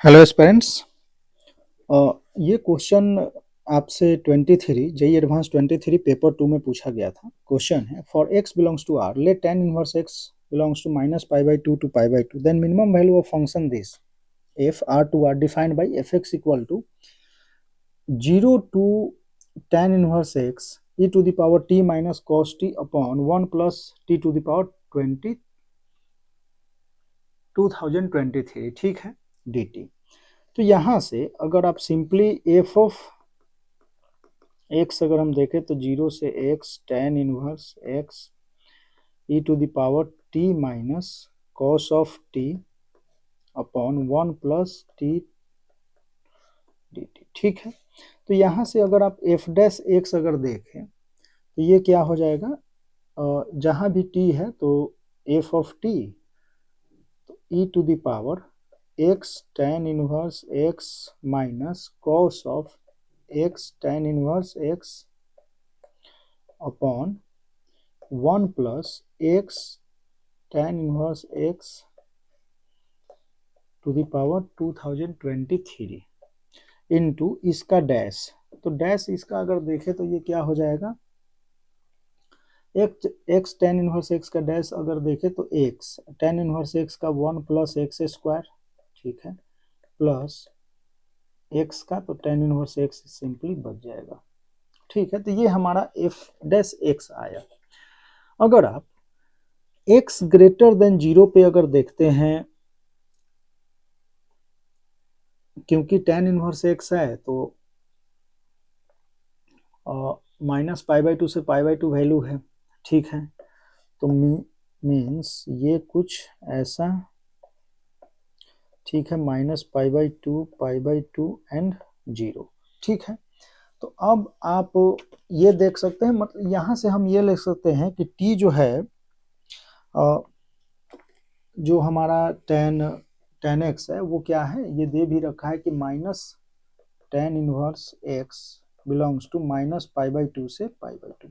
Hello aspirants. ये question आपसे 23 JEE advance 23 paper 2 में पूछा गया था। क्वेश्चन है for x belongs to r let tan inverse x belongs to minus pi by two to pi by two then minimum value of function this f r to r defined by fx equal to 0 to tan inverse x e to the power t minus cos t upon 1 plus t to the power 2023, ठीक है, dt। तो यहाँ से अगर आप simply F of x अगर हम देखें तो 0 से x tan inverse x e to the power t minus cos of t upon 1 plus t dt, ठीक है। तो यहाँ से अगर आप f डैश x अगर देखें तो ये क्या हो जाएगा, जहाँ भी t है तो f ऑफ t तो e to the power x tan inverse x minus cos of x tan inverse x upon 1 plus x tan inverse x to the power 2023 into इसका डैश। तो डैश इसका अगर देखें तो ये क्या हो जाएगा, x tan इनवर्स x का डैश अगर देखें तो x tan इनवर्स x का 1 प्लस एक्स स्क्वायर, ठीक है, प्लस x का तो tan इनवर्स x सिंपली बच जाएगा, ठीक है। तो ये हमारा f डैश x आया। अगर आप x ग्रेटर देन 0 पे अगर देखते हैं, क्योंकि tan इनवर्स x है तो माइनस पाई बाई टू से पाई बाई टू वैल्यू है, ठीक है। तो मीन्स ये कुछ ऐसा, ठीक है, minus pi by to and 0, ठीक है। तो अब आप ये देख सकते हैं, मतलब यहाँ से हम ये ले सकते हैं कि t जो है, जो हमारा tan x है वो क्या है, ये दे भी रखा है कि minus tan inverse x belongs to minus pi by two से पाई बाई टू।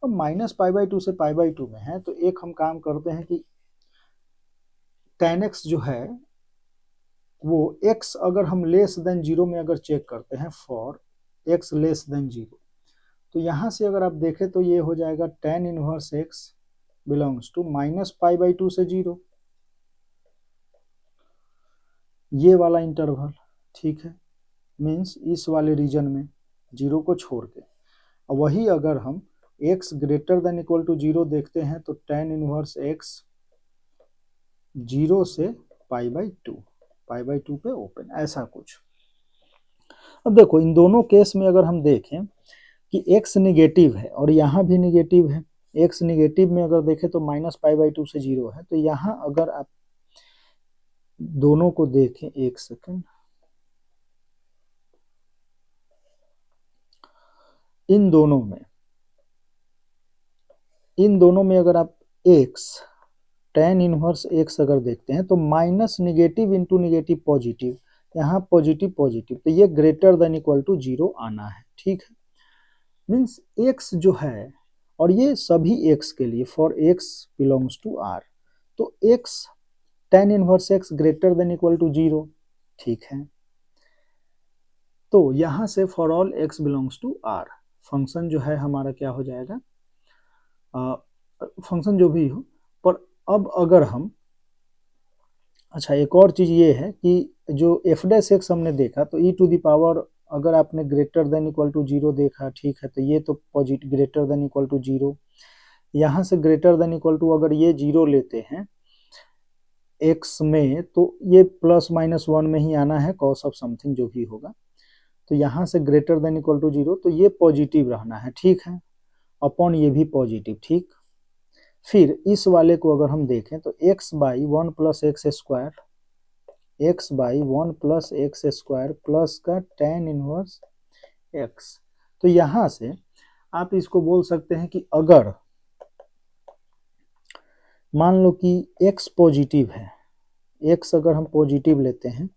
अब माइनस पाई बाई टू से पाई बाई टू में है तो एक हम काम करते हैं कि tan x जो है वो x अगर हम लेस देन 0 में अगर चेक करते हैं, फॉर x लेस देन 0, तो यहाँ से अगर आप देखें तो ये हो जाएगा tan inverse x belongs to minus pi by two से 0, ये वाला इंटरवल, ठीक है, मीन्स इस वाले रीजन में 0 को छोड़ के। वही अगर हम x greater than equal to 0 देखते हैं तो tan इनवर्स x 0 से पाई बाई टू पे ओपन, ऐसा कुछ। अब देखो इन दोनों केस में अगर हम देखें कि x निगेटिव है और यहाँ भी निगेटिव है, x निगेटिव में अगर देखें तो माइनस पाई बाई टू से 0 है, तो यहाँ अगर आप दोनों को देखें, एक सेकंड, इन दोनों में अगर आप x tan इनवर्स x अगर देखते हैं तो minus negative into negative positive, यहाँ पॉजिटिव पॉजिटिव, तो ये ग्रेटर देन इक्वल टू 0 आना है, ठीक है। मीन्स x जो है, और ये सभी x के लिए for x belongs to r, तो x tan inverse x greater than equal to 0, ठीक है। तो यहाँ से for all x belongs to r function जो है हमारा क्या हो जाएगा, फंक्शन जो भी हो। पर अब अगर हम, अच्छा एक और चीज ये है कि जो एफ डैश एक्स हमने देखा तो e टू द पावर, अगर आपने ग्रेटर देन इक्वल टू 0 देखा, ठीक है, तो ये तो positive greater than equal to 0, यहाँ से ग्रेटर देन इक्वल टू अगर ये 0 लेते हैं x में तो ये प्लस माइनस 1 में ही आना है, कॉस ऑफ समथिंग जो भी होगा। तो यहाँ से ग्रेटर देन इक्वल टू 0 तो ये पॉजिटिव रहना है, ठीक है, अपॉन ये भी पॉजिटिव, ठीक। फिर इस वाले को अगर हम देखें तो x by 1 plus x square, x by 1 plus x square plus का tan इनवर्स x। तो यहाँ से आप इसको बोल सकते हैं कि अगर मान लो कि x पॉजिटिव है, x अगर हम पॉजिटिव लेते हैं,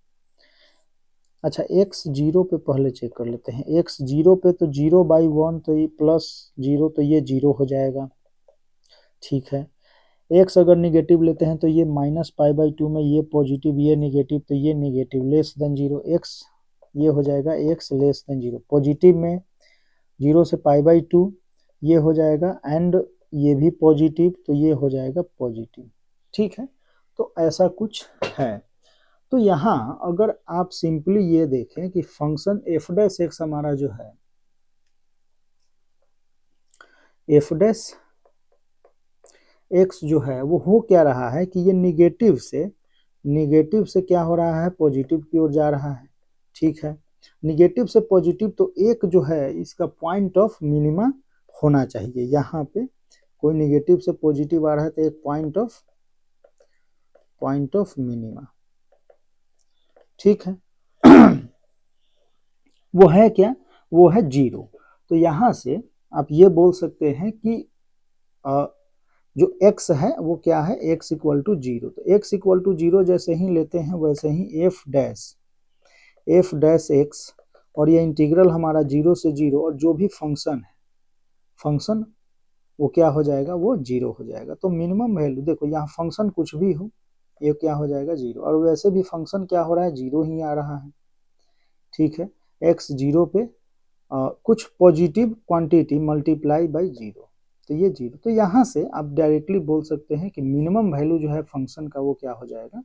अच्छा x 0 पे पहले चेक कर लेते हैं, x 0 पे तो 0 बाई 1 तो ये प्लस 0 तो ये 0 हो जाएगा, ठीक है। एक्स अगर निगेटिव लेते हैं तो ये -π/2 में ये पॉजिटिव ये निगेटिव, तो ये निगेटिव लेस देन 0, एक्स ये हो जाएगा एक्स लेस देन 0, पॉजिटिव में 0 से π/2 ये हो जाएगा, एंड ये भी पॉजिटिव तो ये हो जाएगा पॉजिटिव। ठीक है, तो ऐसा कुछ है। तो यहाँ अगर आप सिंपली ये देखें कि फंक्शन एफ डैश एक्स हमारा जो है, एफ डैश एक्स जो है वो हो क्या रहा है कि ये निगेटिव से क्या हो रहा है, पॉजिटिव की ओर जा रहा है। ठीक है, निगेटिव से पॉजिटिव, तो एक जो है इसका पॉइंट ऑफ मिनिमा होना चाहिए। यहाँ पे कोई निगेटिव से पॉजिटिव आ रहा है तो एक पॉइंट ऑफ मिनिमा। ठीक है वो है क्या, वो है 0। तो यहाँ से आप ये बोल सकते हैं कि जो x है वो क्या है, x इक्वल टू 0। तो x इक्वल टू 0 जैसे ही लेते हैं वैसे ही एफ डैश एक्स, और ये इंटीग्रल हमारा 0 से 0, और जो भी फंक्शन है, फंक्शन वो क्या हो जाएगा, वो 0 हो जाएगा। तो मिनिमम वैल्यू देखो, यहाँ फंक्शन कुछ भी हो ये क्या हो जाएगा 0, और वैसे भी फंक्शन क्या हो रहा है, 0 ही आ रहा है। ठीक है, x 0 पे कुछ पॉजिटिव क्वांटिटी मल्टीप्लाई बाई 0, तो ये 0। तो यहाँ से आप डायरेक्टली बोल सकते हैं कि मिनिमम वैल्यू जो है फंक्शन का वो क्या हो जाएगा,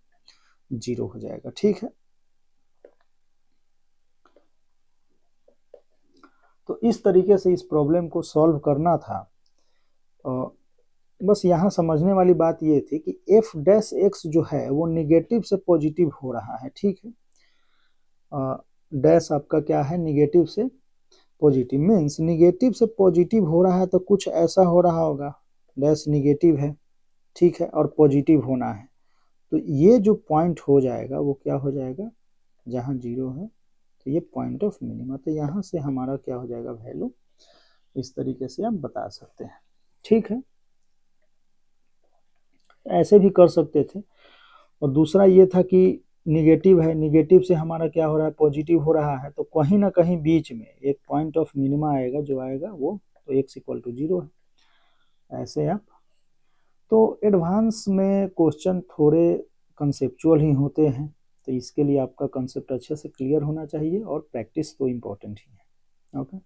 0 हो जाएगा। ठीक है, तो इस तरीके से इस प्रॉब्लम को सॉल्व करना था। बस यहाँ समझने वाली बात ये थी कि एफ डैश एक्स जो है वो निगेटिव से पॉजिटिव हो रहा है। ठीक है, डैश आपका क्या है, निगेटिव से पॉजिटिव, मीन्स निगेटिव से पॉजिटिव हो रहा है तो कुछ ऐसा हो रहा होगा, डैश निगेटिव है। ठीक है, और पॉजिटिव होना है, तो ये जो पॉइंट हो जाएगा वो क्या हो जाएगा, जहाँ 0 है तो ये पॉइंट ऑफ मिनिमा। तो यहाँ से हमारा क्या हो जाएगा वैल्यू, इस तरीके से आप बता सकते हैं। ठीक है, ऐसे भी कर सकते थे। और दूसरा ये था कि निगेटिव है, निगेटिव से हमारा क्या हो रहा है, पॉजिटिव हो रहा है, तो कहीं ना कहीं बीच में एक पॉइंट ऑफ मिनिमा आएगा, जो आएगा वो तो x इक्वल टू 0 है। ऐसे आप, तो एडवांस में क्वेश्चन थोड़े कंसेप्चुअल ही होते हैं, तो इसके लिए आपका कंसेप्ट अच्छे से क्लियर होना चाहिए, और प्रैक्टिस तो इम्पोर्टेंट ही है। ओके।